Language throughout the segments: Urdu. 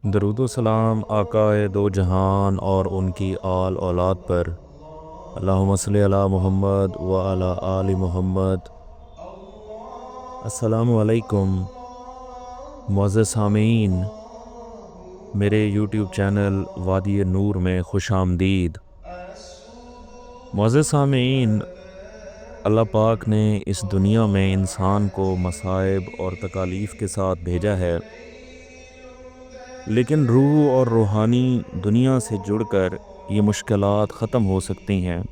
درود و سلام آقائے دو جہان اور ان کی آل اولاد پر۔ اللہم صلی علی محمد و علی آل محمد۔ السلام علیکم معزز سامعین، میرے یوٹیوب چینل وادی نور میں خوش آمدید۔ معزز سامعین، اللہ پاک نے اس دنیا میں انسان کو مصائب اور تکالیف کے ساتھ بھیجا ہے، لیکن روح اور روحانی دنیا سے جڑ کر یہ مشکلات ختم ہو سکتی ہیں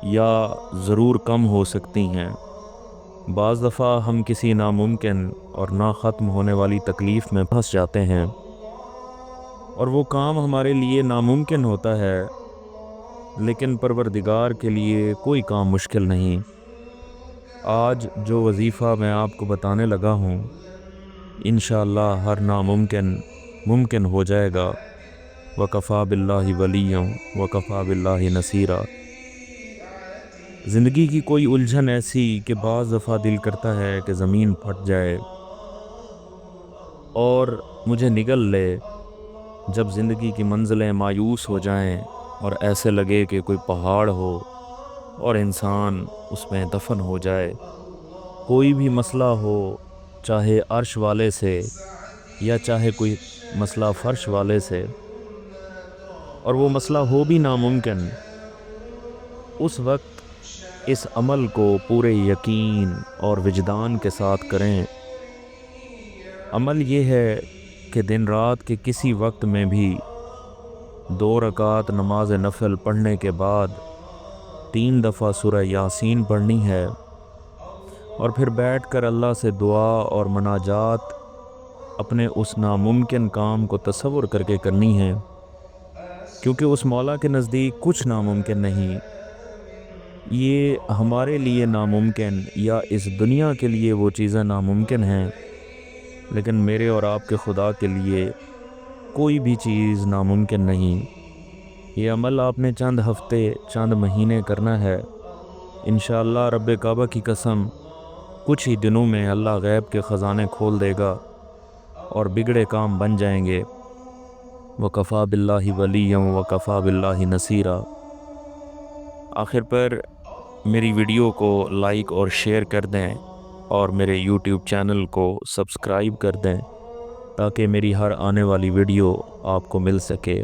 یا ضرور کم ہو سکتی ہیں۔ بعض دفعہ ہم کسی ناممکن اور نہ ختم ہونے والی تکلیف میں پھنس جاتے ہیں، اور وہ کام ہمارے لیے ناممکن ہوتا ہے، لیکن پروردگار کے لیے کوئی کام مشکل نہیں۔ آج جو وظیفہ میں آپ کو بتانے لگا ہوں، انشاءاللہ ہر ناممکن ممکن ہو جائے گا۔ وَكَفَى بِاللَّهِ وَلِيًّا وَكَفَى بِاللَّهِ نَصِيرًا۔ زندگی کی کوئی الجھن ایسی کہ بعض دفعہ دل کرتا ہے کہ زمین پھٹ جائے اور مجھے نگل لے۔ جب زندگی کی منزلیں مایوس ہو جائیں اور ایسے لگے کہ کوئی پہاڑ ہو اور انسان اس میں دفن ہو جائے، کوئی بھی مسئلہ ہو، چاہے عرش والے سے یا چاہے کوئی مسئلہ فرش والے سے، اور وہ مسئلہ ہو بھی ناممکن، اس وقت اس عمل کو پورے یقین اور وجدان کے ساتھ کریں۔ عمل یہ ہے کہ دن رات کے کسی وقت میں بھی 2 رکعت نماز نفل پڑھنے کے بعد 3 دفعہ سورہ یاسین پڑھنی ہے، اور پھر بیٹھ کر اللہ سے دعا اور مناجات اپنے اس ناممکن کام کو تصور کر کے کرنی ہے، کیونکہ اس مولا کے نزدیک کچھ ناممکن نہیں۔ یہ ہمارے لیے ناممکن یا اس دنیا کے لیے وہ چیزیں ناممکن ہیں، لیکن میرے اور آپ کے خدا کے لیے کوئی بھی چیز ناممکن نہیں۔ یہ عمل آپ نے چند ہفتے چند مہینے کرنا ہے، انشاءاللہ رب کعبہ کی قسم کچھ ہی دنوں میں اللہ غیب کے خزانے کھول دے گا اور بگڑے کام بن جائیں گے۔ وَكَفَى بِاللَّهِ وَلِيًّا وَكَفَى بِاللَّهِ نَصِيرًا۔ آخر پر میری ویڈیو کو لائک اور شیئر کر دیں، اور میرے یوٹیوب چینل کو سبسکرائب کر دیں تاکہ میری ہر آنے والی ویڈیو آپ کو مل سکے۔